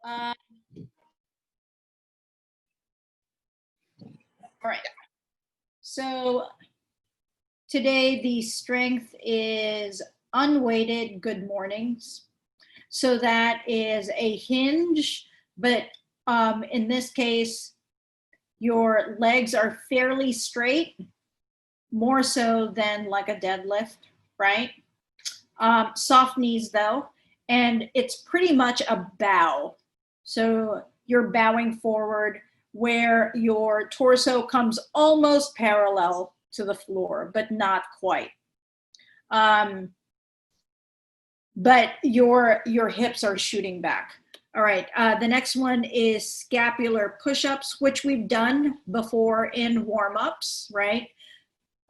Uh, all right. So today the strength is unweighted good mornings. So that is a hinge, but in this case, your legs are fairly straight, more so than like a deadlift, right? Soft knees though, and it's pretty much a bow. So you're bowing forward where your torso comes almost parallel to the floor, but not quite. But your hips are shooting back. All right, the next one is scapular push-ups, which we've done before in warm-ups, right?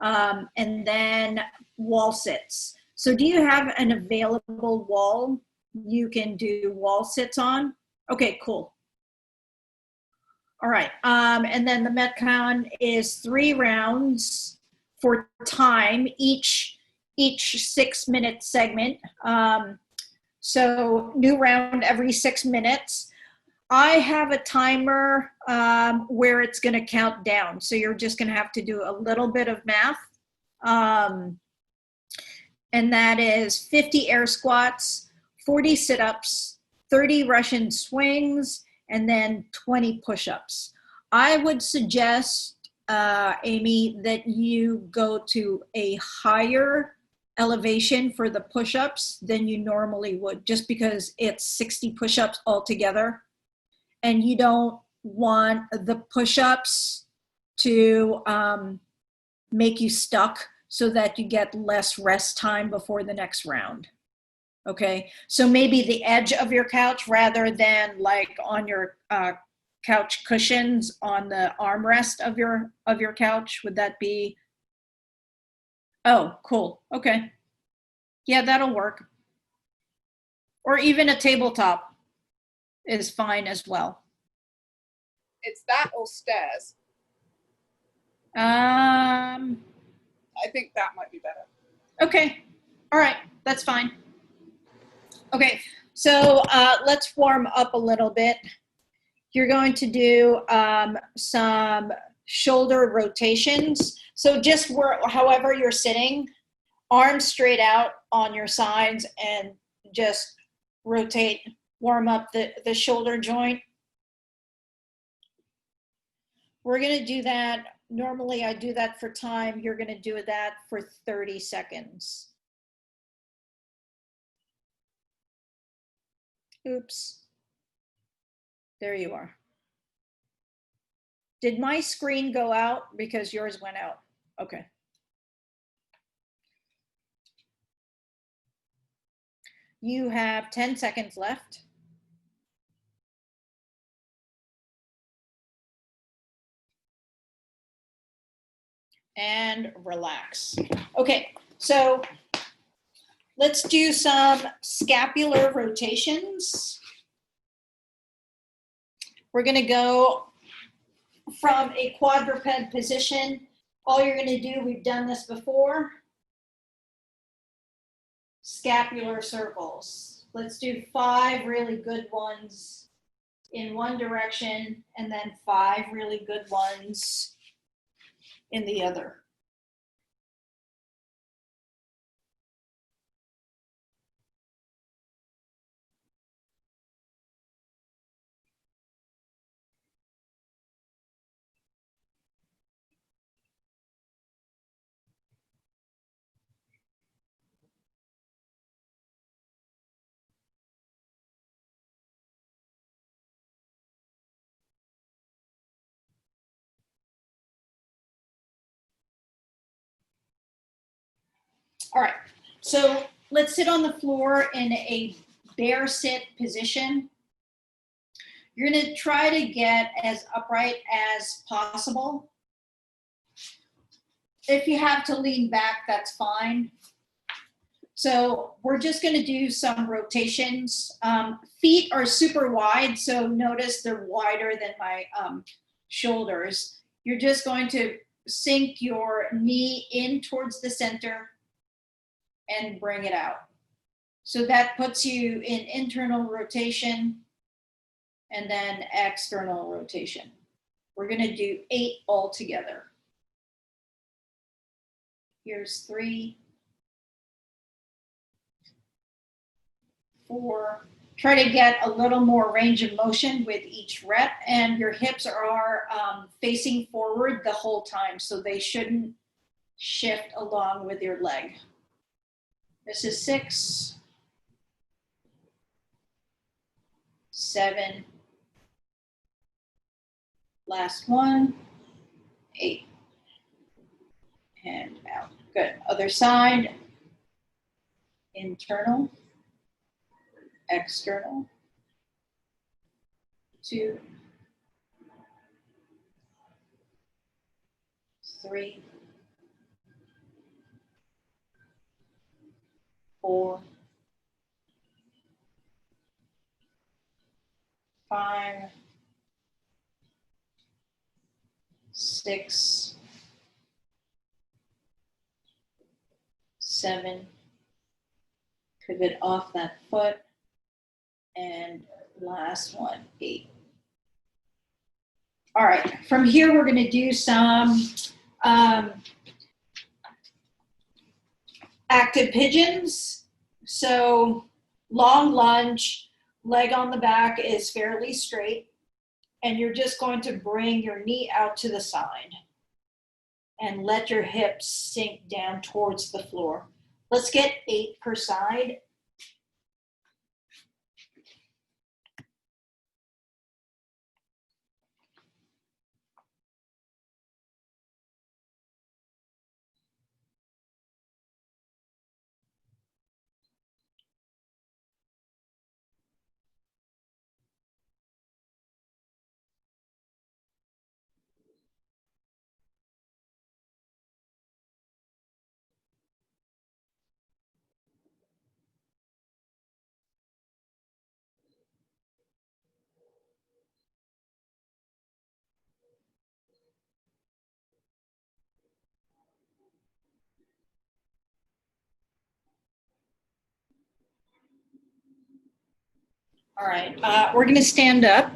And then wall sits. So do you have an available wall you can do wall sits on? Okay, cool. All right, and then the Metcon is 3 rounds for time, each 6-minute segment. So new round every 6 minutes. I have a timer where it's going to count down. So you're just going to have to do a little bit of math. And that is 50 air squats, 40 sit-ups, 30 Russian swings, and then 20 push-ups. I would suggest, Amy, that you go to a higher elevation for the push-ups than you normally would, just because it's 60 push-ups altogether. And you don't want the push-ups to make you stuck so that you get less rest time before the next round. Okay, so maybe the edge of your couch rather than like on your couch cushions on the armrest of your couch. Would that be? Oh, cool. Okay, yeah, that'll work. Or even a tabletop is fine as well. It's that or stairs. Um. I think that might be better. Okay. All right. That's fine. Okay. So let's warm up a little bit. You're going to do some shoulder rotations. So just however you're sitting, arms straight out on your sides and just rotate, warm up the shoulder joint. We're going to do that. Normally I do that for time. You're going to do that for 30 seconds. Oops. There you are. Did my screen go out because yours went out? Okay. You have 10 seconds left. And relax. Okay, so let's do some scapular rotations. We're going to go from a quadruped position. All you're going to do, we've done this before, scapular circles. Let's do 5 really good ones in one direction and then 5 really good ones in the other. All right, so let's sit on the floor in a bear sit position. You're going to try to get as upright as possible. If you have to lean back, that's fine. So we're just going to do some rotations. Feet are super wide, so notice they're wider than my shoulders. You're just going to sink your knee in towards the center and bring it out. So that puts you in internal rotation. and then external rotation. We're gonna do 8 altogether. Here's 3, 4. Try to get a little more range of motion with each rep, and your hips are facing forward the whole time, so they shouldn't shift along with your leg. This is 6, 7, last one, 8, and out. Good. Other side, internal, external, 2, 3, 4, 5, 6, 7, pivot off that foot, and last one, 8. All right, from here we're gonna do some active pigeons. So long lunge, leg on the back is fairly straight, and you're just going to bring your knee out to the side and let your hips sink down towards the floor. Let's get 8 per side. All right, we're gonna stand up.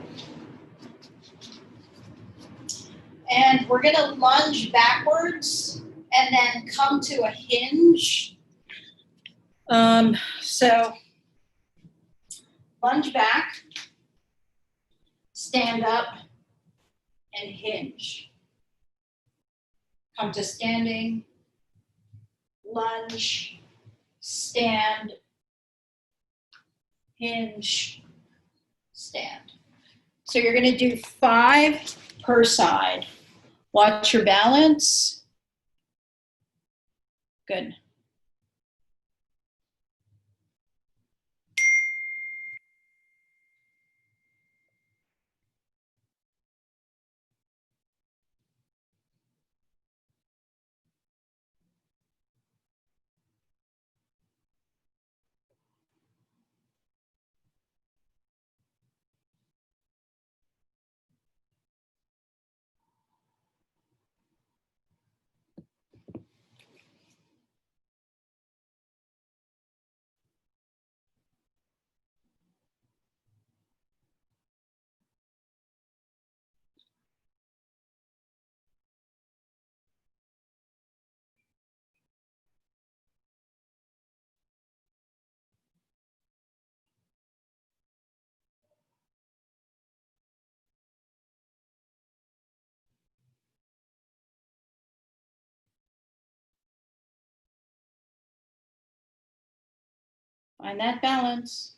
And we're gonna lunge backwards and then come to a hinge. So lunge back, stand up, and hinge. Come to standing, lunge, stand, hinge, stand. So you're gonna do 5 per side. Watch your balance. Good. Find that balance.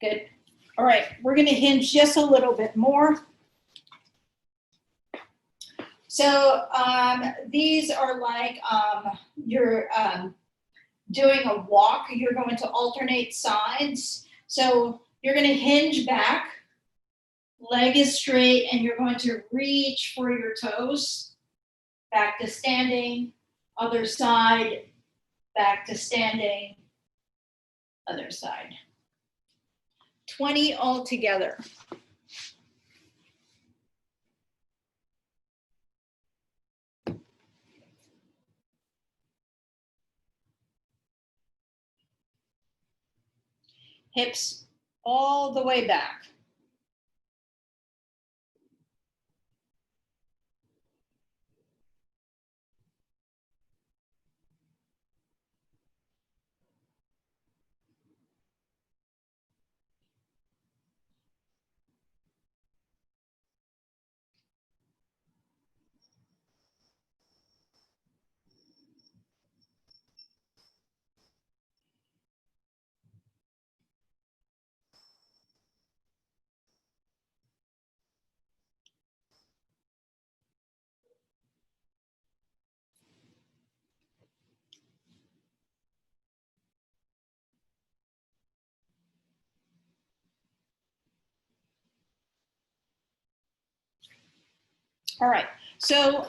Good. All right, we're gonna hinge just a little bit more. So these are like you're doing a walk. You're going to alternate sides. So you're gonna hinge back, leg is straight, and you're going to reach for your toes. Back to standing, other side, back to standing, other side. 20 altogether. hips all the way back. All right, so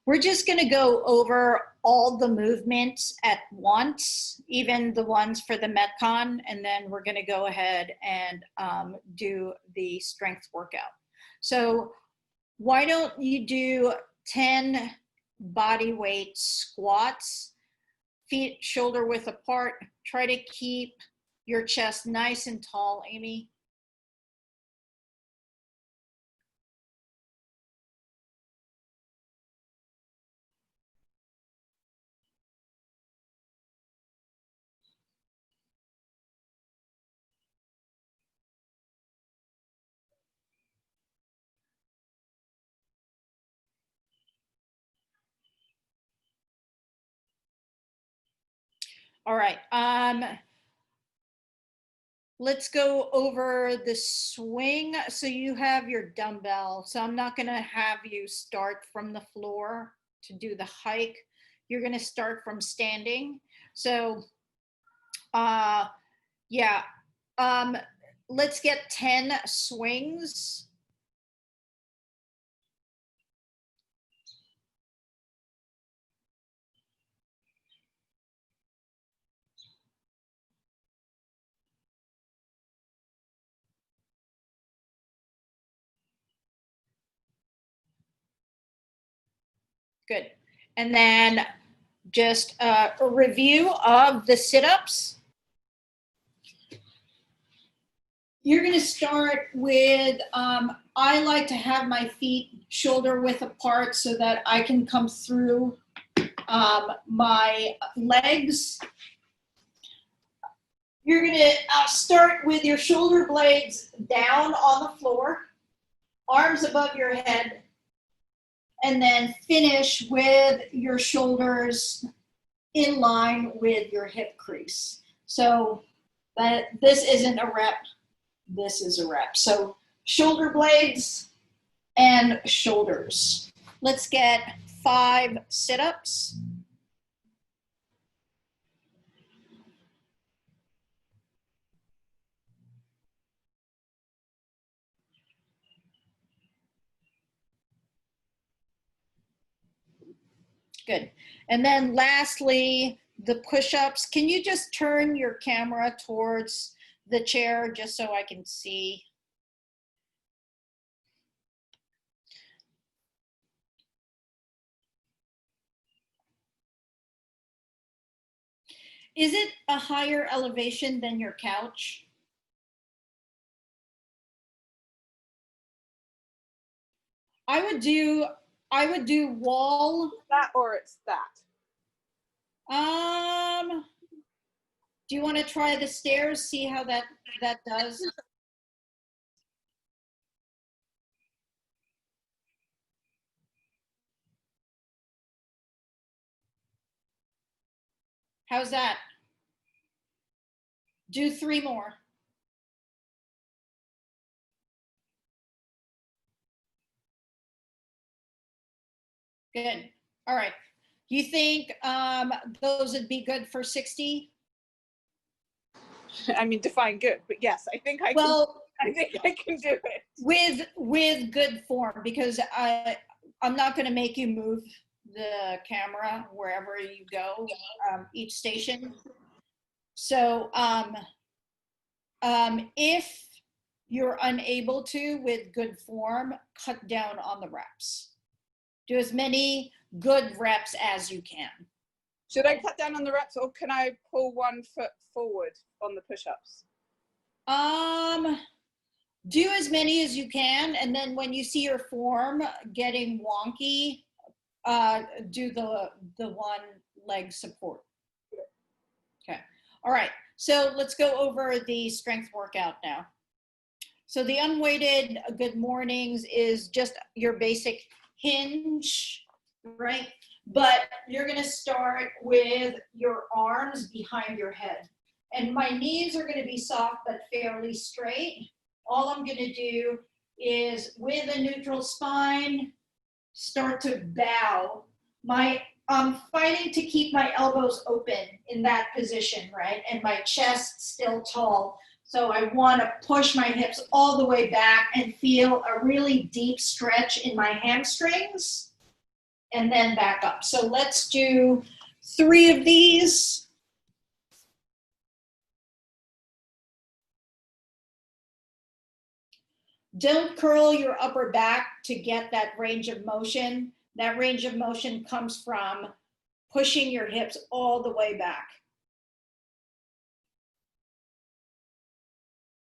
we're just gonna go over all the movements at once, even the ones for the Metcon, and then we're gonna go ahead and do the strength workout. So why don't you do 10 body weight squats, feet shoulder width apart. Try to keep your chest nice and tall, Amy. All right, let's go over the swing. So you have your dumbbell. So I'm not gonna have you start from the floor to do the hike. You're gonna start from standing. So yeah, let's get 10 swings. Good. And then just a review of the sit-ups. You're going to start with, I like to have my feet shoulder width apart so that I can come through my legs. You're going to start with your shoulder blades down on the floor, arms above your head, and then finish with your shoulders in line with your hip crease. So this isn't a rep, this is a rep. So shoulder blades and shoulders. Let's get 5 sit-ups. Good. And then lastly, the push-ups. Can you just turn your camera towards the chair just so I can see? Is it a higher elevation than your couch? I would do wall. That or it's that. Do you want to try the stairs? See how that does? How's that? Do 3 more. Good. All right. You think those would be good for 60? I mean, define good, but yes, I think I can do it with good form, because I'm not going to make you move the camera wherever you go, each station. So if you're unable to, with good form, cut down on the reps. Do as many good reps as you can. Should I cut down on the reps, or can I pull 1 foot forward on the push-ups? Do as many as you can, and then when you see your form getting wonky, do the one leg support. Okay. All right. So let's go over the strength workout now. So the unweighted good mornings is just your basic hinge, right? But you're going to start with your arms behind your head. And my knees are going to be soft but fairly straight. All I'm going to do is, with a neutral spine, start to bow. I'm fighting to keep my elbows open in that position, right? And my chest still tall. So I want to push my hips all the way back and feel a really deep stretch in my hamstrings, and then back up. So let's do 3 of these. Don't curl your upper back to get that range of motion. That range of motion comes from pushing your hips all the way back.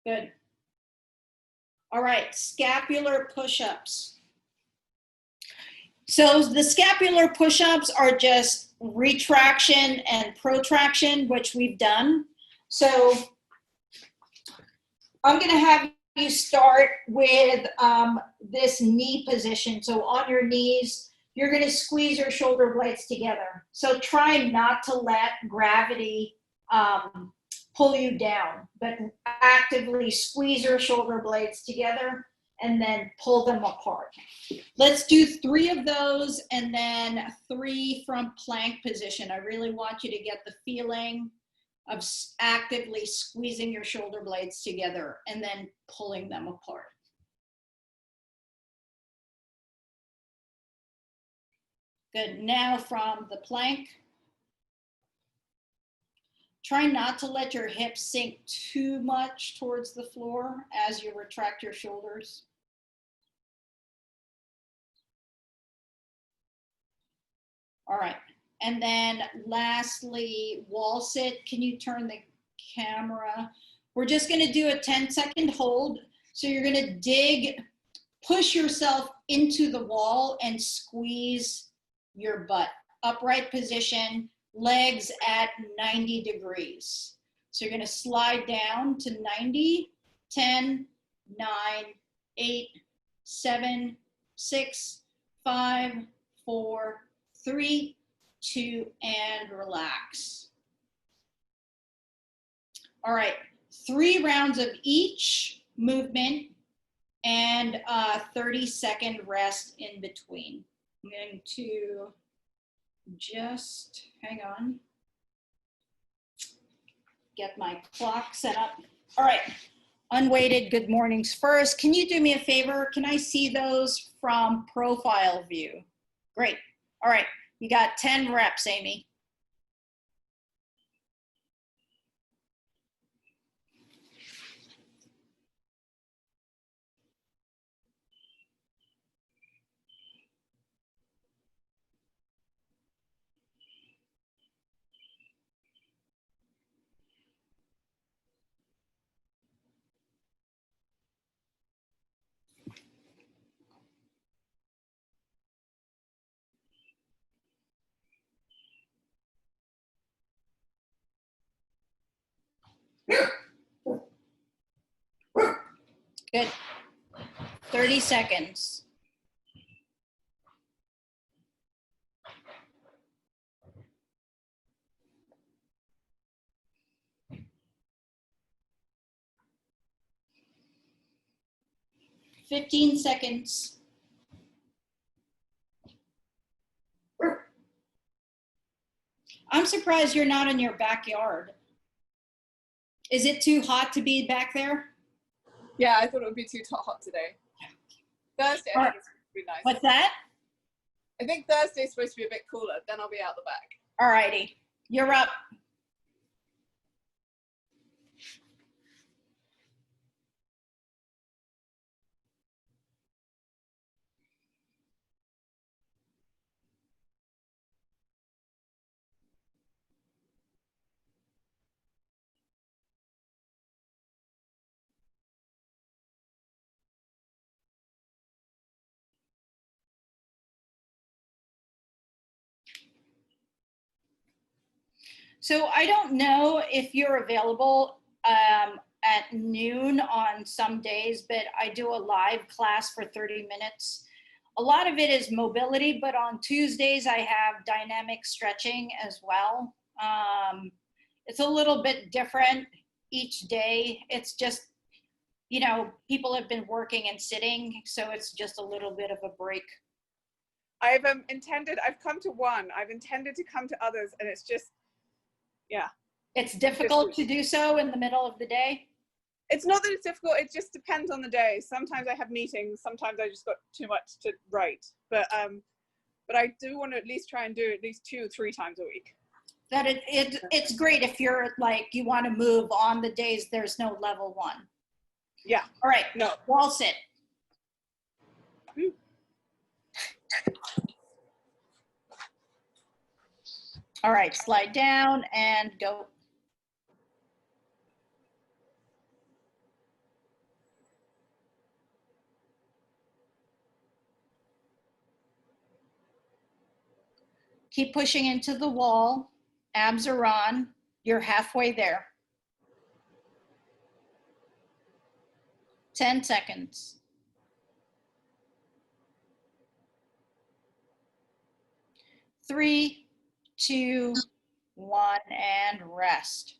Good. All right, scapular push-ups. So the scapular push-ups are just retraction and protraction, which we've done. So I'm going to have you start with this knee position. So on your knees, you're going to squeeze your shoulder blades together. So try not to let gravity pull you down, but actively squeeze your shoulder blades together and then pull them apart. Let's do 3 of those and then 3 from plank position. I really want you to get the feeling of actively squeezing your shoulder blades together and then pulling them apart. Good. Now from the plank, try not to let your hips sink too much towards the floor as you retract your shoulders. All right. And then lastly, wall sit. Can you turn the camera? We're just going to do a 10-second hold. So you're going to dig, push yourself into the wall and squeeze your butt. Upright position, legs at 90 degrees. So you're going to slide down to 90, 10, 9, 8, 7, 6, 5, 4, 3, 2, and relax. All right, 3 rounds of each movement and a 30-second rest in between. I'm going to just, hang on, get my clock set up. All right, unweighted good mornings first. Can you do me a favor? Can I see those from profile view? Great. All right, you got 10 reps, Amy. Good. 30 seconds. Fifteen seconds. I'm surprised you're not in your backyard. Is it too hot to be back there? Yeah, I thought it would be too hot today. Thursday, I think it's going to be nice. What's that? I think Thursday's supposed to be a bit cooler. Then I'll be out the back. All righty, you're up. So I don't know if you're available at noon on some days, but I do a live class for 30 minutes. A lot of it is mobility, but on Tuesdays I have dynamic stretching as well. It's a little bit different each day. It's just, you know, people have been working and sitting, so it's just a little bit of a break. I've come to one. I've intended to come to others, and it's just, yeah. It's difficult to do so in the middle of the day? It's not that it's difficult, it just depends on the day. Sometimes I have meetings, sometimes I just got too much to write. But I do want to at least try and do at least 2 or 3 times a week. That it's great if you're like, you want to move on the days there's no level 1. Yeah. All right, no. Wall sit. All right, slide down and go. Keep pushing into the wall. Abs are on. You're halfway there. 10 seconds. 3, 2, 1, and rest.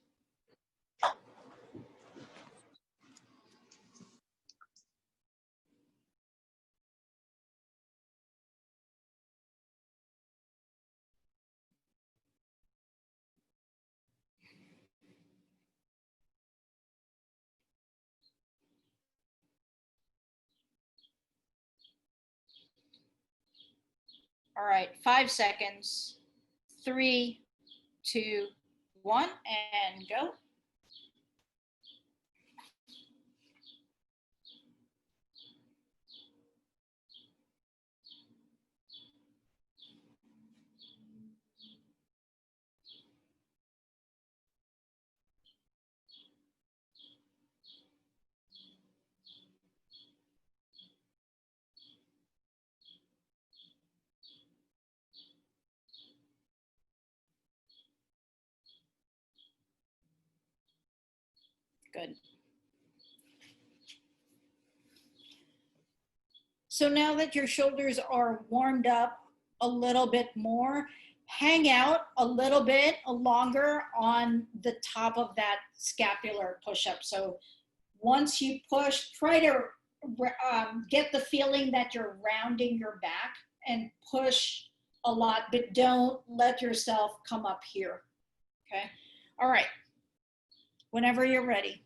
All right, 5 seconds. 3, 2, 1, and go. Good. So now that your shoulders are warmed up a little bit more, hang out a little bit longer on the top of that scapular push-up. So once you push, try to get the feeling that you're rounding your back and push a lot, but don't let yourself come up here, okay? All right, whenever you're ready.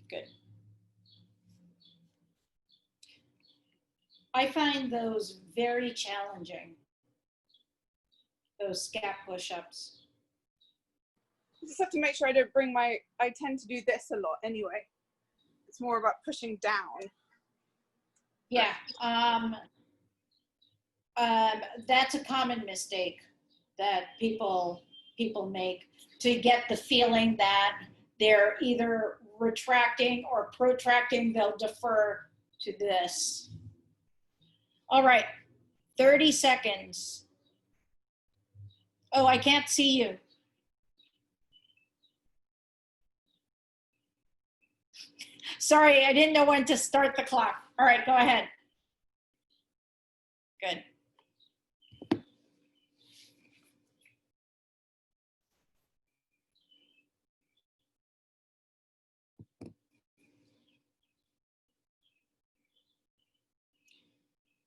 Good. I find those very challenging, those scap push-ups. I just have to make sure I don't bring I tend to do this a lot anyway. It's more about pushing down. Yeah, that's a common mistake that people make, to get the feeling that they're either retracting or protracting. They'll defer to this. All right, 30 seconds. Oh, I can't see you. Sorry, I didn't know when to start the clock. All right, go ahead. Good.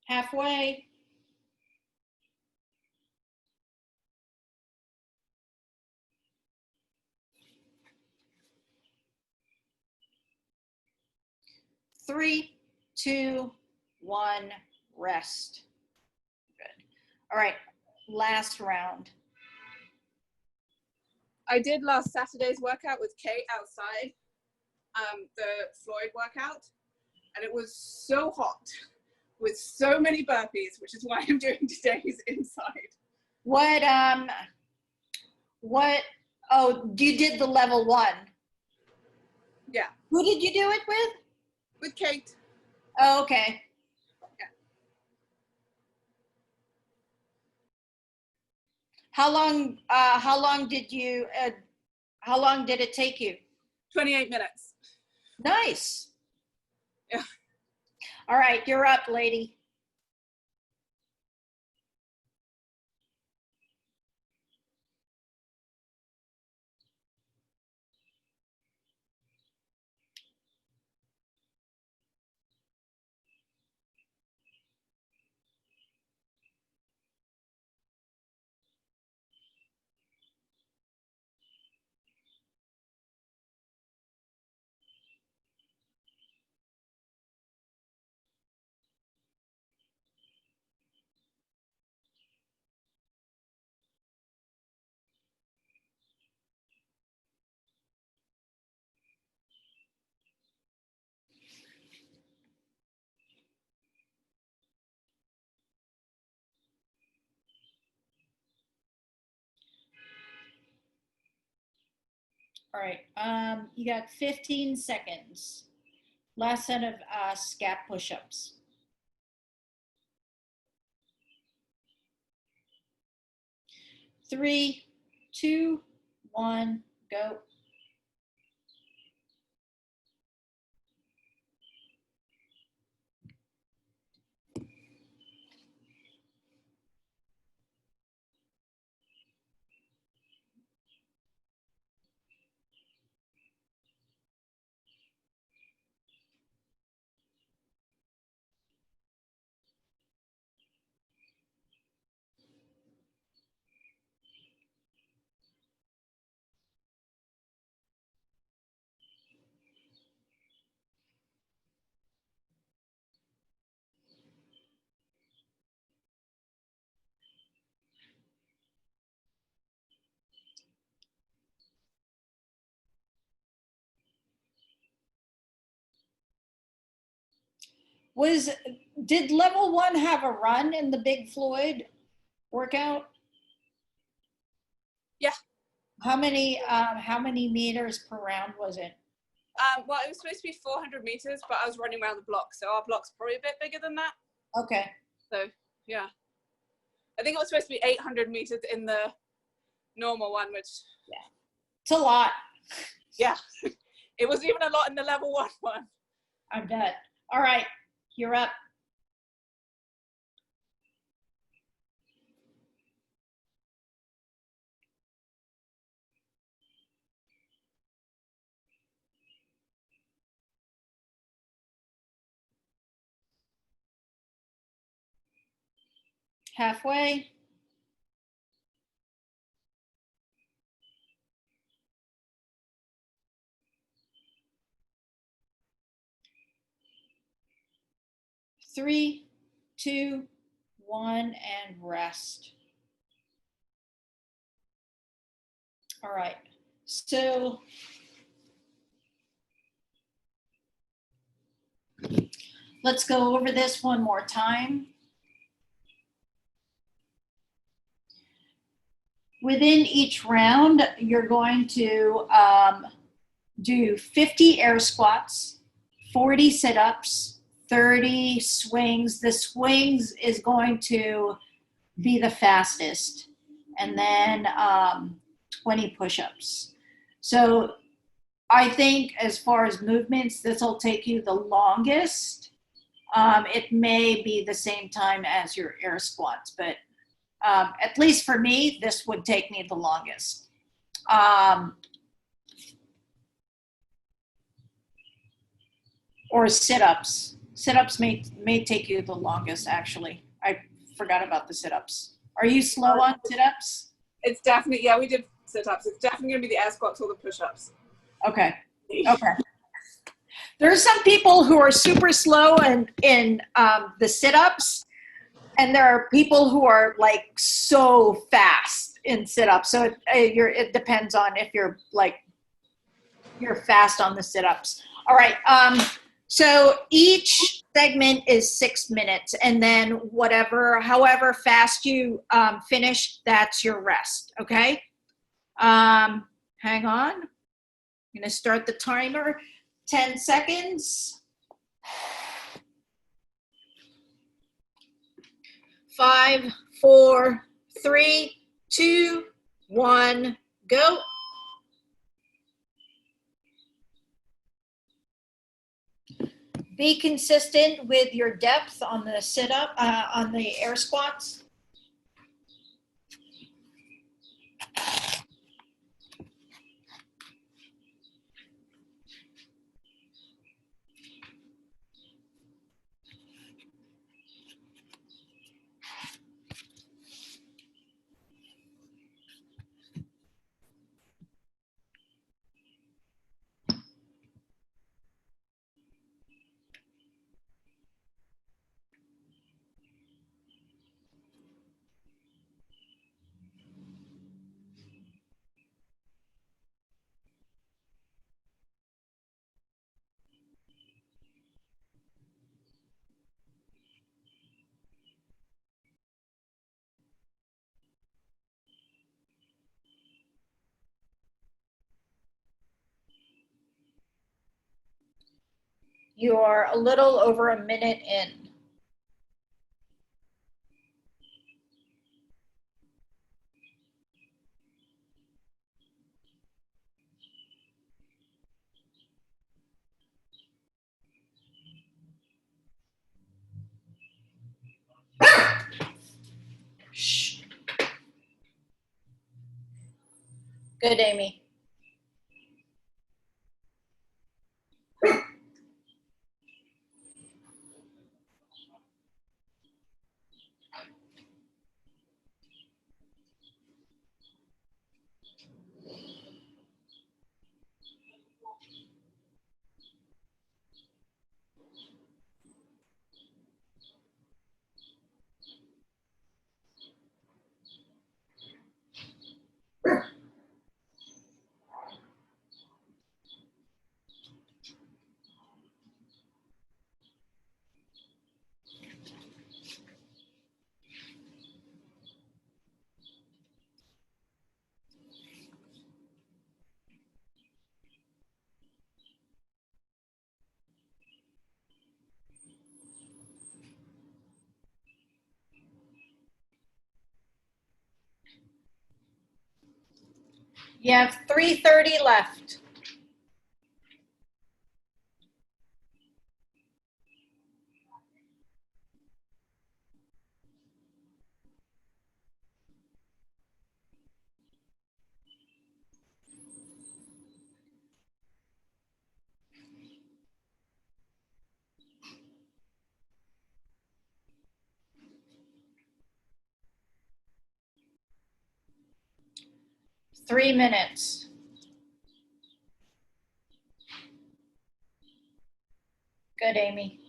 Halfway. Three, two, one, rest. All right, last round. I did last Saturday's workout with Kate outside, the Floyd workout, and it was so hot with so many burpees, which is why I'm doing today's inside. Oh, you did the level 1. Yeah. Who did you do it with? With Kate. Oh, okay. Yeah. How long did it take you? 28 minutes. Nice. Yeah. All right, you're up, lady. All right, you got 15 seconds. Last set of scap push-ups. 3, 2, 1, go. Did level 1 have a run in the Big Floyd workout? Yeah. How many meters per round was it? Well, it was supposed to be 400 meters, but I was running around the block, so our block's probably a bit bigger than that. Okay. So, yeah. I think it was supposed to be 800 meters in the normal one, which... Yeah. It's a lot. Yeah. It was even a lot in the level 1 one. I bet. All right, you're up. Halfway. Three, 2, 1, and rest. All right, so let's go over this one more time. Within each round, you're going to do 50 air squats, 40 sit-ups, 30 swings. The swings is going to be the fastest, and then 20 push-ups. So I think as far as movements, this will take you the longest. It may be the same time as your air squats, but at least for me, this would take me the longest. Or sit-ups. Sit-ups may take you the longest, actually. I forgot about the sit-ups. Are you slow on sit-ups? It's definitely, yeah, we did sit-ups. It's definitely going to be the air squats or the push-ups. Okay. Okay. There's some people who are super slow in the sit-ups, And there are people who are like so fast in sit-ups. So it depends on if you're fast on the sit-ups. All right. So each segment is 6 minutes, and then however fast you finish, that's your rest. Okay. Hang on. I'm going to start the timer. 10 seconds. 5, 4, 3, 2, 1, go. Be consistent with your depth on the sit-up, on the air squats. You are a little over a minute in. Shh. Good, Amy. You have 3:30 left. Three minutes. Good, Amy.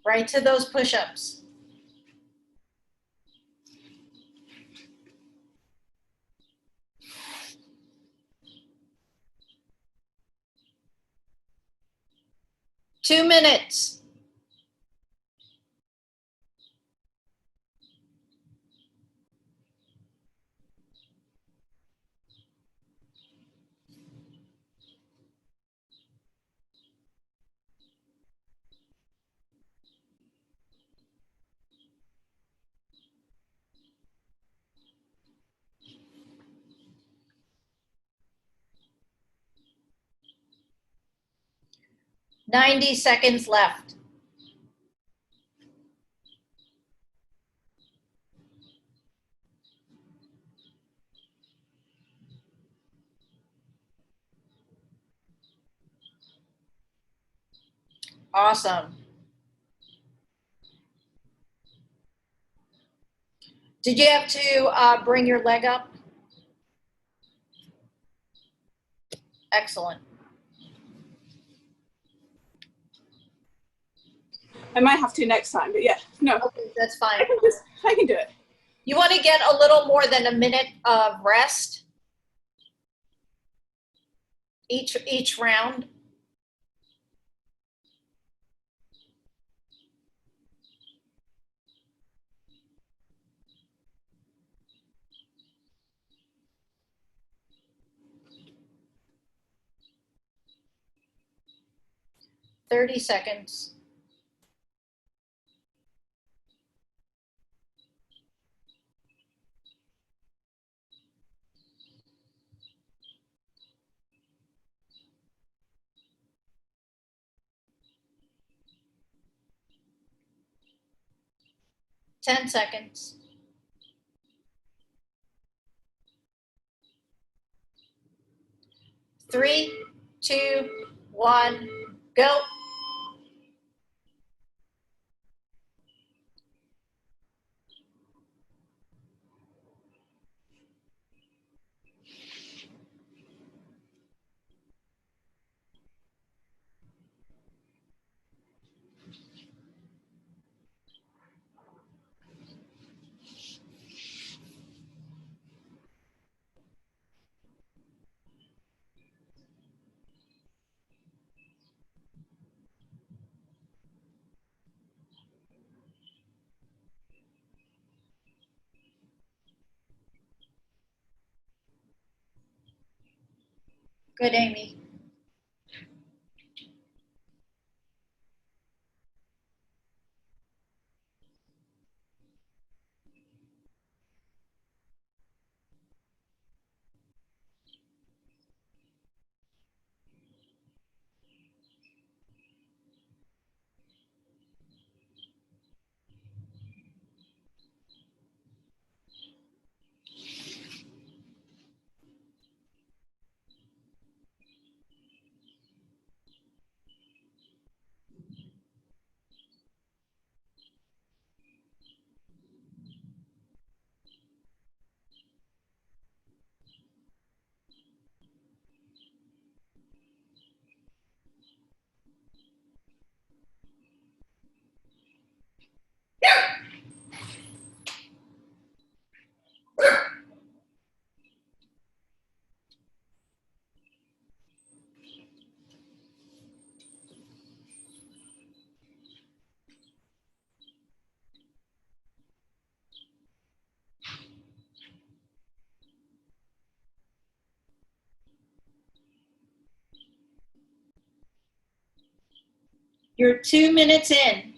Right to those push-ups. Two minutes. 90 seconds left. Awesome. Did you have to bring your leg up? Excellent. I might have to next time, but yeah, no. Okay, that's fine. I can do it. You want to get a little more than a minute of rest each round. Thirty seconds. Ten seconds. 3, 2, 1, go. Good, Amy. You're 2 minutes in.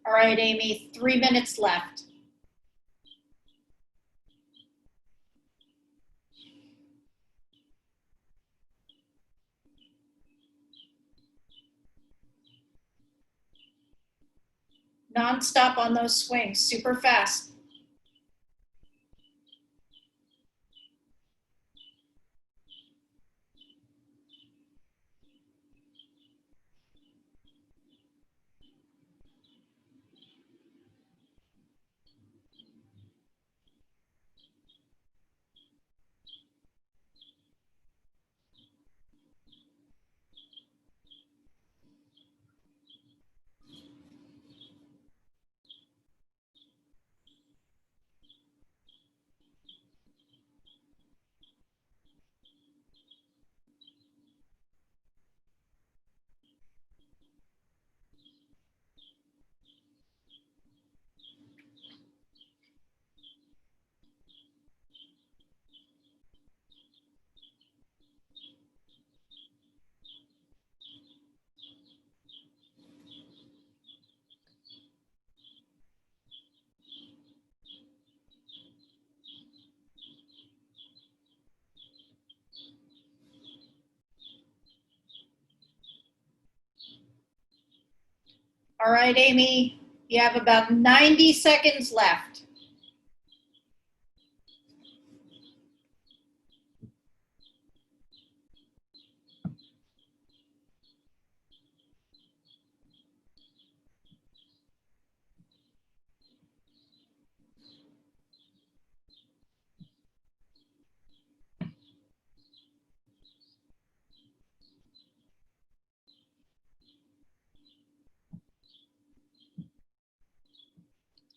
All right, Amy, 3 minutes left. Non-stop on those swings, super fast. All right, Amy, you have about 90 seconds left.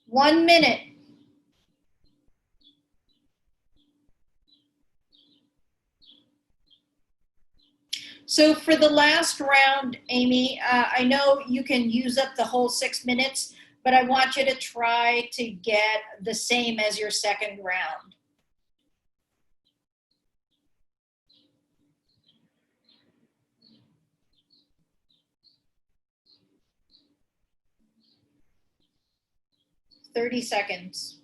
One minute. So for the last round, Amy, I know you can use up the whole 6 minutes, but I want you to try to get the same as your second round. Thirty seconds.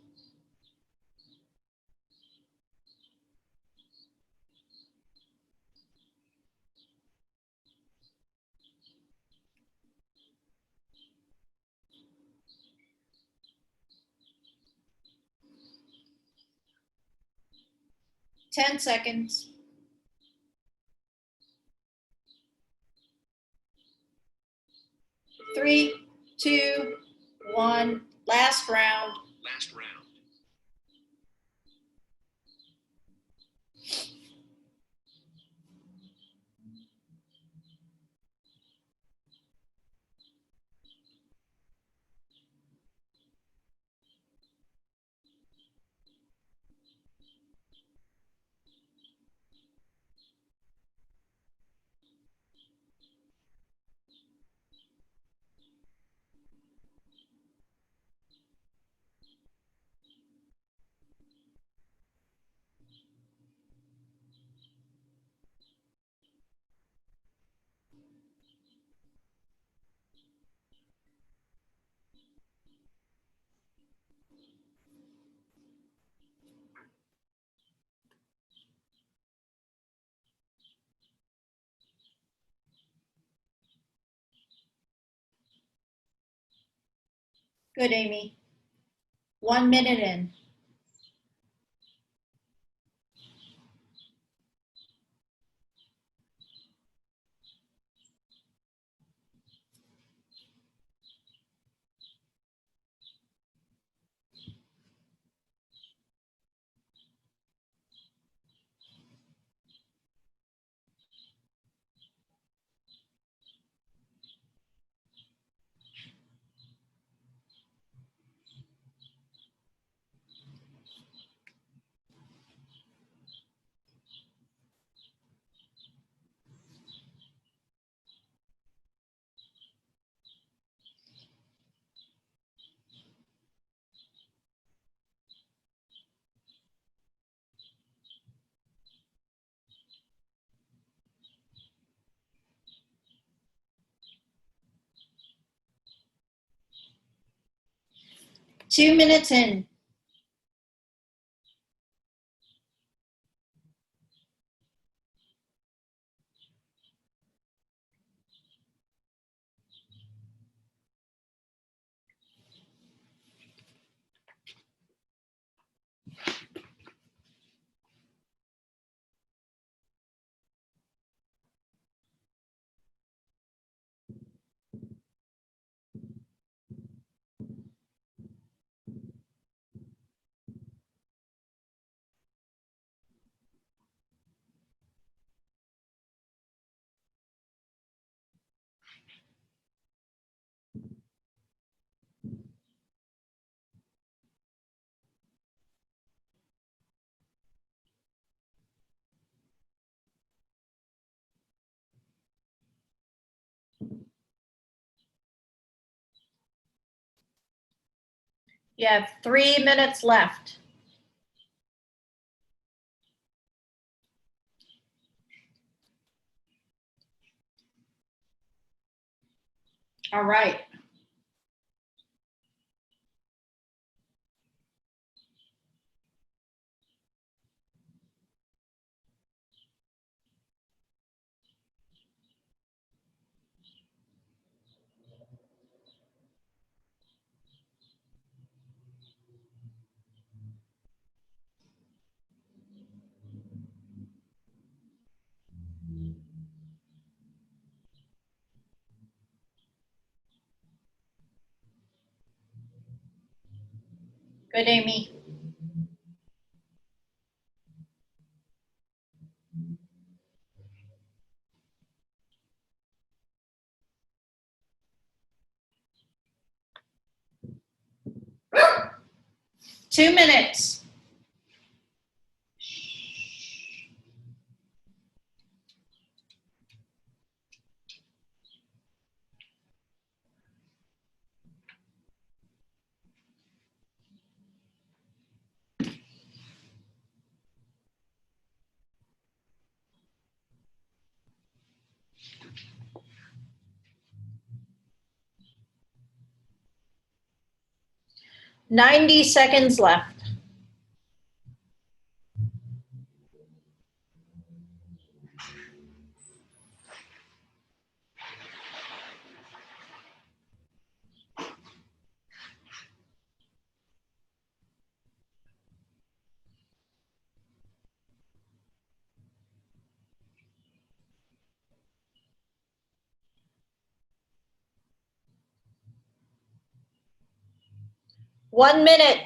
Ten seconds. 3, 2, 1. Last round. Last round. Good, Amy. 1 minute in. Two minutes in. You have 3 minutes left. All right. Good, Amy. Two minutes. Ninety seconds left. One minute.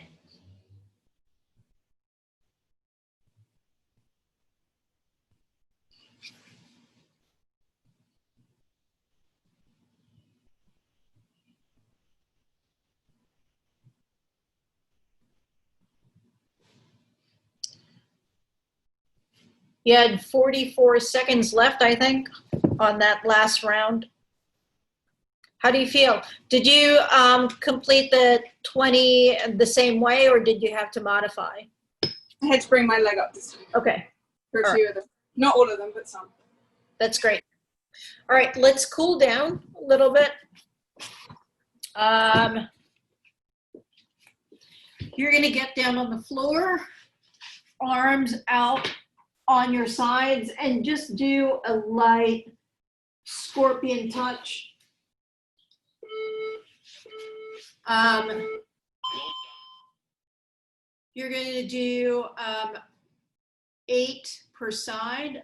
You had 44 seconds left, I think, on that last round. How do you feel? Did you complete the 20 the same way, or did you have to modify? I had to bring my leg up this time. Okay. For a few of them. Not all of them, but some. That's great. All right, let's cool down a little bit. You're going to get down on the floor, arms out on your sides, and just do a light scorpion touch. You're going to do 8 per side.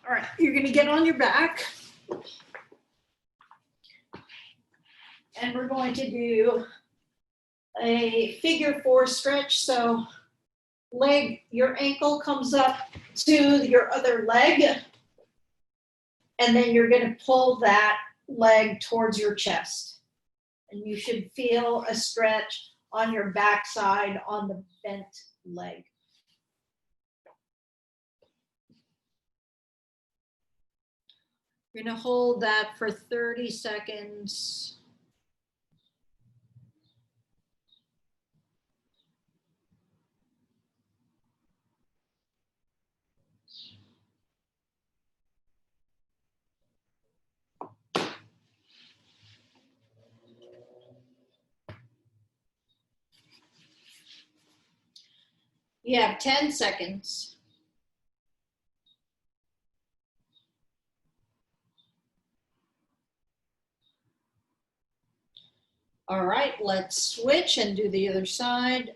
All right, you're going to get on your back. And we're going to do a figure 4 stretch. So your ankle comes up to your other leg. And then you're going to pull that leg towards your chest. And you should feel a stretch on your backside on the bent leg. You're going to hold that for 30 seconds. You have 10 seconds. All right, let's switch and do the other side.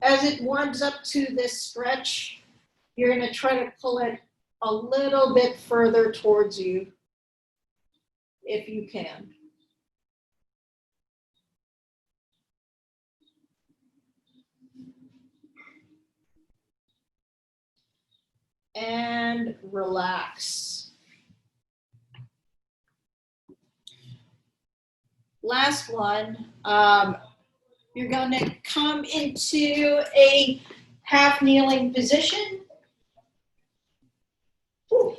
As it warms up to this stretch, you're going to try to pull it a little bit further towards you if you can. relax. Last one, you're going to come into a half kneeling position. Ooh.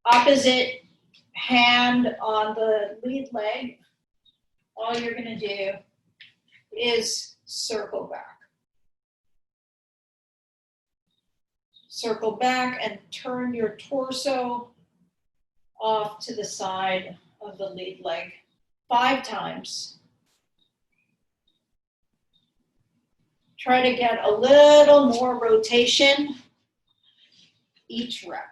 Opposite hand on the lead leg. All you're going to do is circle back. Circle back and turn your torso off to the side of the lead leg 5 times. Try to get a little more rotation each rep.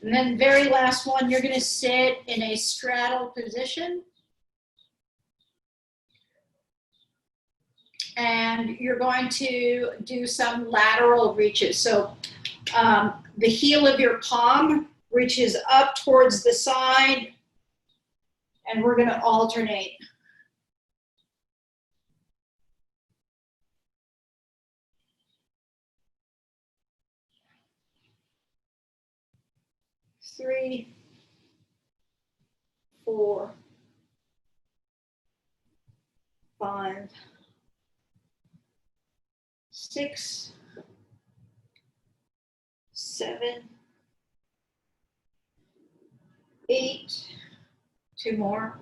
And then very last one, you're going to sit in a straddle position. And you're going to do some lateral reaches. So the heel of your palm reaches up towards the side, and we're going to alternate. Three, 4, 5, 6, 7, 8, 2 more,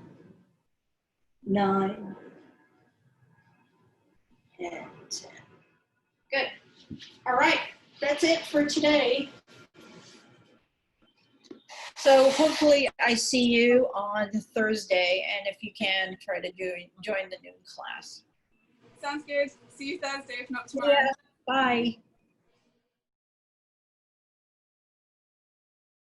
9, and 10. Good. All right, that's it for today. So hopefully I see you on Thursday, and if you can, try to join the noon class. Sounds good. See you Thursday, if not tomorrow. Yeah, bye.